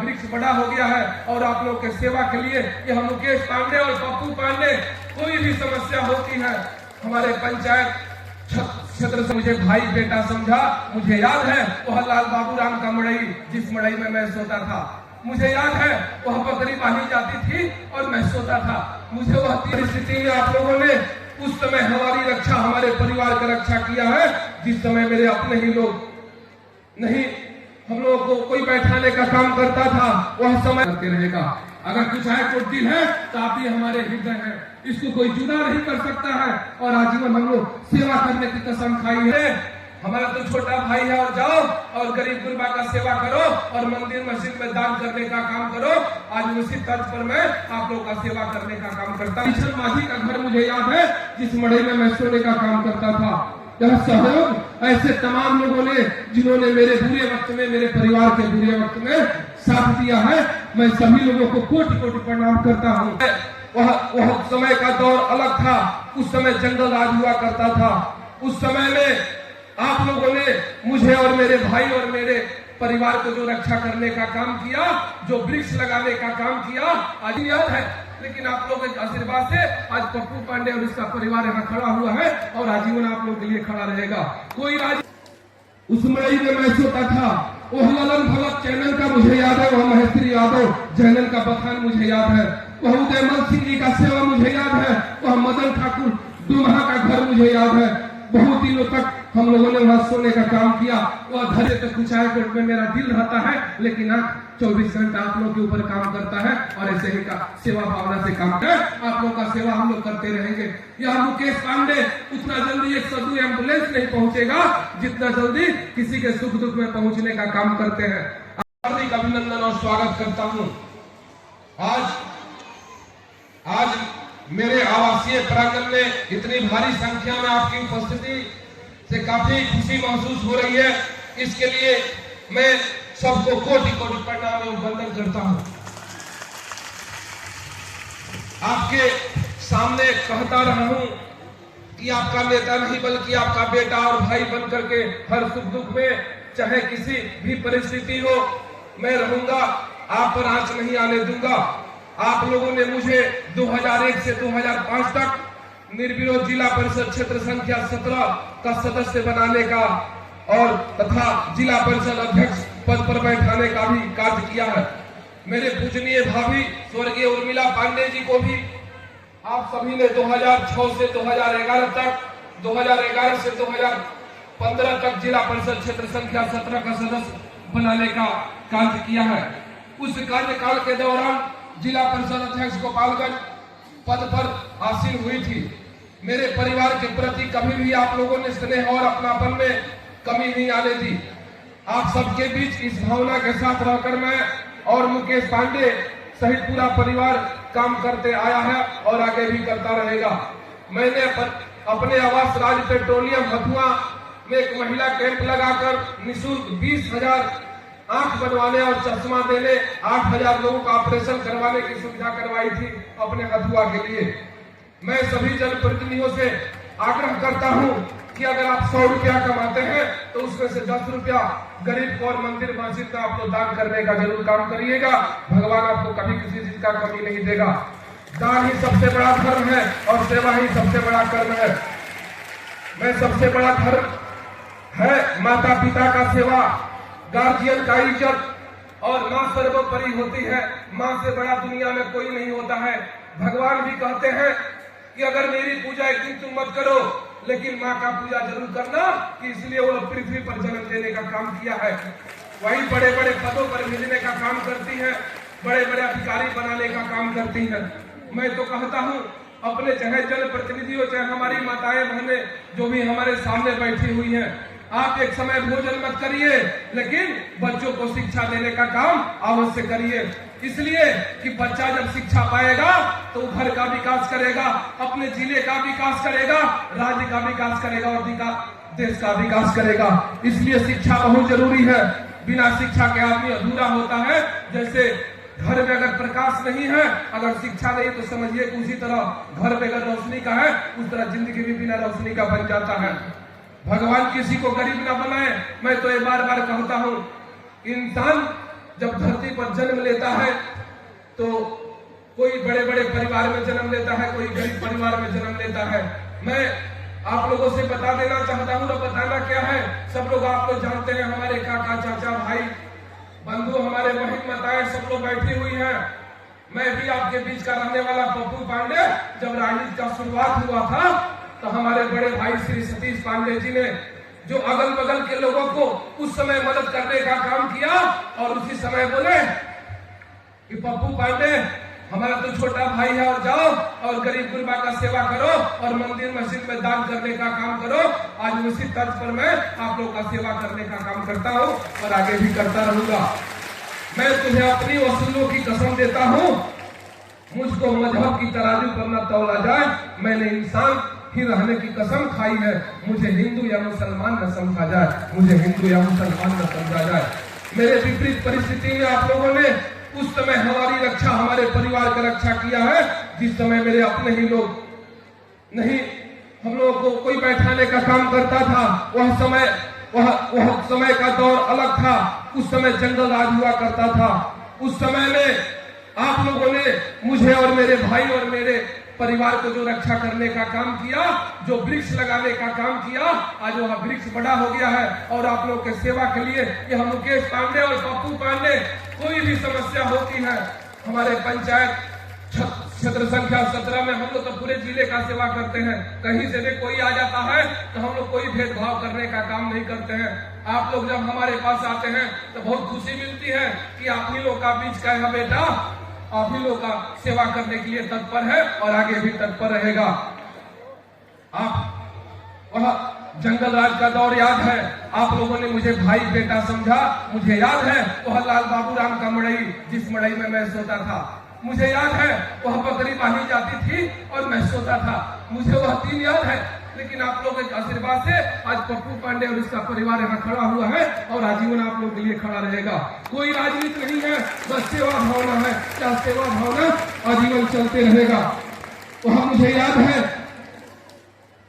वृक्ष बड़ा हो गया है और आप लोग के सेवा के लिए यह मुकेश पांडे और पप्पू पांडे कोई भी समस्या होती है हमारे पंचायत क्षेत्र से मुझे भाई बेटा समझा। मुझे याद है वह लाल बाबूराम का मड़ई, जिस मड़ई में मैं सोता था। मुझे याद है वह बकरी बांधी जाती थी और मैं सोता था। मुझे वह परिस्थिति में आप लोगों ने उस समय हमारी रक्षा, हमारे परिवार की रक्षा किया है, जिस समय मेरे अपने ही लोग नहीं हम लोगों को कोई बैठाने का काम करता था, वह समय करते रहेगा। अगर कुछ है कुछ दिल है तो आप ही हमारे हृदय हैं, इसको कोई जुदा नहीं कर सकता है। और आजीवन हम लोग सेवा करने की कसम खाई है। हमारा तो छोटा भाई है और जाओ और गरीब गुरबा का सेवा करो और मंदिर मस्जिद में दान करने का काम करो। आज उसी तर्ज पर मैं आप लोग का सेवा करने का काम करता हूँ। माझी का घर मुझे याद है, जिस मड़ई में मैं सोने का काम करता था। यह सहयोग ऐसे तमाम लोगों ने जिन्होंने मेरे बुरे वक्त में, मेरे परिवार के बुरे वक्त में साथ दिया है, मैं सभी लोगों को कोटि कोटि प्रणाम करता हूँ। वह समय का दौर अलग था। उस समय जंगल राज हुआ करता था। उस समय में आप लोगों ने मुझे और मेरे भाई और मेरे परिवार को जो रक्षा करने का काम किया, जो वृक्ष लगाने का काम किया, आज याद है। लेकिन आप लोगों के आशीर्वाद से आज पप्पू पांडे और उसका परिवार यहाँ खड़ा हुआ है और आजीवन आप लोगों के लिए खड़ा रहेगा। कोई राज उस मड़ई में मैं सोता था। वह ललन भगत चैनल का मुझे याद है, वह महेश्वरी यादव चैनल का बखान मुझे याद है, वह उदयमल सिंह जी का सेवा मुझे याद है, वह मदन ठाकुर दुमहा का घर मुझे याद है। बहुत दिनों तक हम लोगों ने वहां सोने का काम किया। वह घर तक कुचायकोट में मेरा दिल रहता है, लेकिन 24 घंटा आप लोग के ऊपर काम करता है और ऐसे ही का सेवा भावना से काम है। आप लोग का सेवा हम लोग करते रहेंगे। यह मुकेश पांडे उतना जल्दी 102 एम्बुलेंस नहीं पहुंचेगा जितना जल्दी किसी के सुख दुख में पहुंचने का काम करते हैं। हार्दिक अभिनंदन और स्वागत करता हूँ। आज मेरे आवासीय प्रांगण में इतनी भारी संख्या में आपकी उपस्थिति से काफी खुशी महसूस हो रही है। इसके लिए मैं सबको कोटि कोटि प्रणाम एवं वंदन करता हूं। आपके सामने कहता रहा हूं कि आपका नेता नहीं बल्कि आपका बेटा और भाई बन करके हर सुख दुख में, चाहे किसी भी परिस्थिति हो, मैं रहूंगा। आप पर आंच नहीं आने दूंगा। आप लोगों ने मुझे 2001 से 2005 तक निर्विरोध जिला परिषद क्षेत्र संख्या 17 का सदस्य बनाने का और तथा जिला परिषद अध्यक्ष पद पर बैठाने का भी कार्य किया है। मेरे पूजनीय भाभी स्वर्गीय उर्मिला पांडे जी को भी आप सभी ने 2006 से 2011 तक, 2011 से 2015 तक जिला परिषद क्षेत्र संख्या 17 का सदस्य बनाने का कार्य किया है। उस कार्यकाल के दौरान जिला परिषद अध्यक्ष गोपालगंज पद पर आसीन हुई थी। मेरे परिवार के प्रति कभी भी आप लोगों ने स्नेह और अपनापन में कमी नहीं आने दी। आप सबके बीच इस भावना के साथ रहकर मैं और मुकेश पांडे सहित पूरा परिवार काम करते आया है और आगे भी करता रहेगा। मैंने अपने आवास राज पेट्रोलियम हथुआ में एक महिला कैंप लगाकर निःशुल्क 20,000 आंख बनवाने और चश्मा देने, 8,000 लोगों का ऑपरेशन करवाने की सुविधा करवाई थी अपने हथुआ के लिए। मैं सभी जनप्रतिनिधियों से आग्रह करता हूं कि अगर आप 100 रुपया कमाते हैं तो उसमें से 10 रुपया गरीब और मंदिर मस्जिद का आप लोग दान करने का जरूर काम करिएगा। भगवान आपको कभी किसी चीज का कमी नहीं देगा। दान ही सबसे बड़ा धर्म है और सेवा ही सबसे बड़ा कर्म है। मैं सबसे बड़ा धर्म है माता पिता का सेवा, गार्जियन का इज्जत और माँ सर्वोपरि होती है। माँ से बड़ा दुनिया में कोई नहीं होता है। भगवान भी कहते हैं कि अगर मेरी पूजा एक दिन तुम मत करो लेकिन माँ का पूजा जरूर करना, कि इसलिए वो पृथ्वी पर जन्म देने का काम किया है। वही बड़े बड़े पदों पर भेजने का काम करती है, बड़े बड़े अधिकारी बनाने का काम करती है। मैं तो कहता हूँ अपने चाहे जनप्रतिनिधियों, चाहे हमारी माताएं बहनें जो भी हमारे सामने बैठी हुई हैं, आप एक समय भोजन मत करिए लेकिन बच्चों को शिक्षा देने का काम अवश्य करिए। इसलिए कि बच्चा जब शिक्षा पाएगा तो घर का विकास करेगा, अपने जिले का विकास करेगा, राज्य का विकास करेगा और देश का विकास करेगा। इसलिए शिक्षा बहुत जरूरी है। बिना शिक्षा के आदमी अधूरा होता है। जैसे घर में अगर प्रकाश नहीं है, अगर शिक्षा नहीं, तो समझिए कि उसी तरह घर में अगर रोशनी का है, उस तरह जिंदगी भी बिना रोशनी का बन जाता है। भगवान किसी को गरीब ना बनाए। मैं तो ये बार बार कहता हूँ, इंसान जब धरती पर जन्म लेता है तो कोई बड़े बड़े परिवार में जन्म लेता है, कोई गरीब परिवार में जन्म लेता है। मैं आप लोगों से बता देना चाहता हूँ, और बताना क्या है, सब लोग आप लोग जानते हैं, हमारे काका चाचा भाई बंधु हमारे बहन माताएं सब लोग बैठी हुई हैं। मैं भी आपके बीच का रहने वाला पप्पू पांडे, जब राजनीति का शुरुआत हुआ था तो हमारे बड़े भाई श्री सतीश पांडे जी ने जो अगल बगल के लोगों को उस समय मदद करने का काम किया, और उसी समय बोले कि पप्पू पांडे हमारा तो छोटा भाई है, और जाओ और गरीब गुरबा का सेवा करो और मंदिर मस्जिद में दान करने का काम करो। आज उसी तर्ज पर मैं आप लोग का सेवा करने का काम करता हूँ और आगे भी करता रहूंगा। मैं तुम्हें अपनी वसूलों की कसम देता हूँ, मुझको मजहब की तराजू पर न तौला जाए। मैंने इंसान ही रहने की कसम खाई है, मुझे हिंदू या मुसलमान न समझा जाए, मुझे हिंदू या मुसलमान न समझा जाए। मेरे विपरीत परिस्थिति में आप लोगों ने उस समय हमारी रक्षा, हमारे परिवार का रक्षा किया है, जिस समय मेरे अपने ही लोग नहीं, हम लोगों को कोई बैठाने का काम करता था। वह समय का दौर अलग था। उस समय जंगल राज हुआ करता था। उस समय में आप लोगों ने मुझे और मेरे भाई और मेरे परिवार को जो रक्षा करने का काम किया, जो वृक्ष लगाने का काम किया, आज वह वृक्ष बड़ा हो गया है। और आप लोग के सेवा के लिए यह मुकेश पांडे और पप्पू पांडे, कोई भी समस्या होती है, हमारे पंचायत क्षेत्र संख्या 17 में हम लोग तो पूरे जिले का सेवा करते हैं। कहीं से भी कोई आ जाता है तो हम लोग कोई भेदभाव करने का काम नहीं करते हैं। आप लोग जब हमारे पास आते हैं तो बहुत खुशी मिलती है कि आप ही लोग का बीच का है बेटा, आप ही लोग का सेवा करने के लिए तत्पर है और आगे भी तत्पर रहेगा। आप वह जंगल राज का दौर याद है, आप लोगों ने मुझे भाई बेटा समझा। मुझे याद है वह लाल बाबू राम का मड़ई, जिस मड़ई में मैं सोता था। मुझे याद है वह बकरी बांधी जाती थी और मैं सोता था। मुझे वह दिन याद है। लेकिन आप लोगों के आशीर्वाद से आज पप्पू पांडे और इसका परिवार यहाँ खड़ा हुआ है और आजीवन आप लोगों के लिए खड़ा रहेगा। कोई राजनीति नहीं है, बस सेवा भावना है। क्या सेवा भावना आजीवन चलते रहेगा। वह मुझे याद है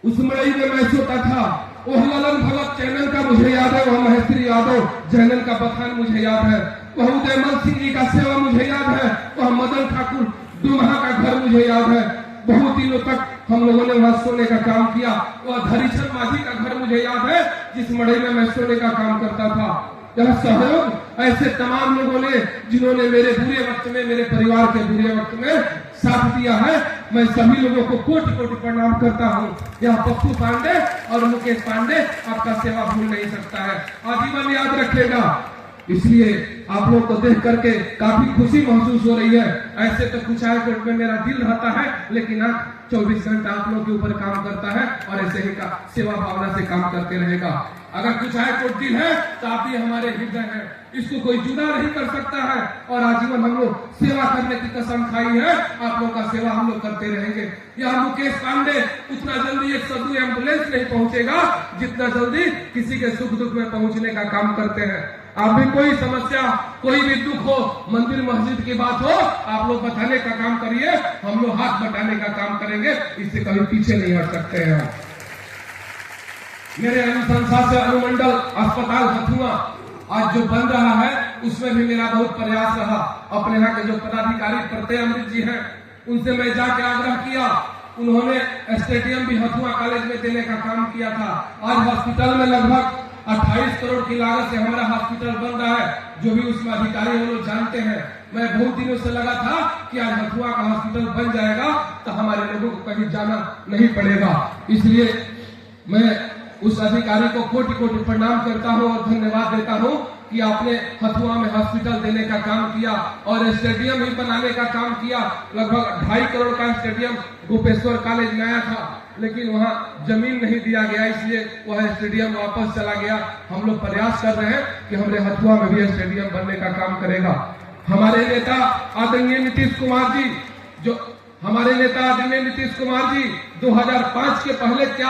उस मड़ई में मैं सोता था। वह ललन भगत चैनल का मुझे याद है, वह महेश्वरी यादव चैनल का बखान मुझे याद है, वह उदयमल सिंह जी का सेवा मुझे याद है, वह मदन ठाकुर दुम्हा का घर मुझे याद है। बहुत दिनों तक हम लोगों ने वहां सोने का काम किया। वह धरीचंद माझी का घर मुझे याद है, जिस मड़ई में मैं सोने का काम करता था। यह सहयोग ऐसे तमाम लोगों ने जिन्होंने मेरे बुरे वक्त में, मेरे परिवार के बुरे वक्त में साथ दिया है, मैं सभी लोगों को कोटि कोटि प्रणाम करता हूँ। यह पप्पू पांडे और मुकेश पांडे आपका सेवा भूल नहीं सकता है, आजीवन याद रखेगा। इसलिए आप लोग को देख करके काफी खुशी महसूस हो रही है। ऐसे तो कुचायकोट में मेरा दिल रहता है, लेकिन आंख 24 घंटा आप लोग के ऊपर काम करता है और ऐसे ही का सेवा भावना से काम करते रहेगा। अगर कुचायकोट दिल है तो आप ही हमारे हृदय हैं, इसको कोई जुदा नहीं कर सकता है। और आजीवन हम लोग सेवा करने की कसम खाई है, आप लोग का सेवा हम लोग करते रहेंगे। यह मुकेश पांडे उतना जल्दी 102 एम्बुलेंस नहीं पहुंचेगा जितना जल्दी किसी के सुख दुख में पहुंचने का काम करते हैं। आप भी कोई समस्या, कोई भी दुख हो, मंदिर मस्जिद की बात हो, आप लोग बताने का काम करिए, हम लोग हाथ बटाने का काम करेंगे। इससे कभी पीछे नहीं हट सकते हैं। मेरे अनुशंसा से अनुमंडल अस्पताल हथुआ आज जो बन रहा है, उसमें भी मेरा बहुत प्रयास रहा। अपने यहाँ के जो पदाधिकारी प्रत्यय अमृत जी हैं, उनसे मैं जाके आग्रह किया। उन्होंने स्टेडियम भी हथुआ कॉलेज में देने का काम किया था। आज हॉस्पिटल में लगभग 28 करोड़ की लागत से हमारा हॉस्पिटल बन रहा है, जो भी उसमें अधिकारी वो लोग जानते हैं। मैं बहुत दिनों से लगा था कि आज हथुआ का हॉस्पिटल बन जाएगा तो हमारे लोगों को कहीं जाना नहीं पड़ेगा। इसलिए मैं उस अधिकारी को कोटि कोटि प्रणाम करता हूं और धन्यवाद देता हूं कि आपने हथुआ में हॉस्पिटल देने का काम किया और स्टेडियम भी बनाने का काम किया। लगभग 2.5 करोड़ का स्टेडियम गोपेश्वर कॉलेज में आया था, लेकिन वहां जमीन नहीं दिया गया, इसलिए वह स्टेडियम वापस चला गया। हम लोग प्रयास कर रहे हैं कि हमारे हथुआ में भी स्टेडियम बनने का काम करेगा। हमारे नेता आदरणीय नीतीश कुमार जी 2005 के पहले क्या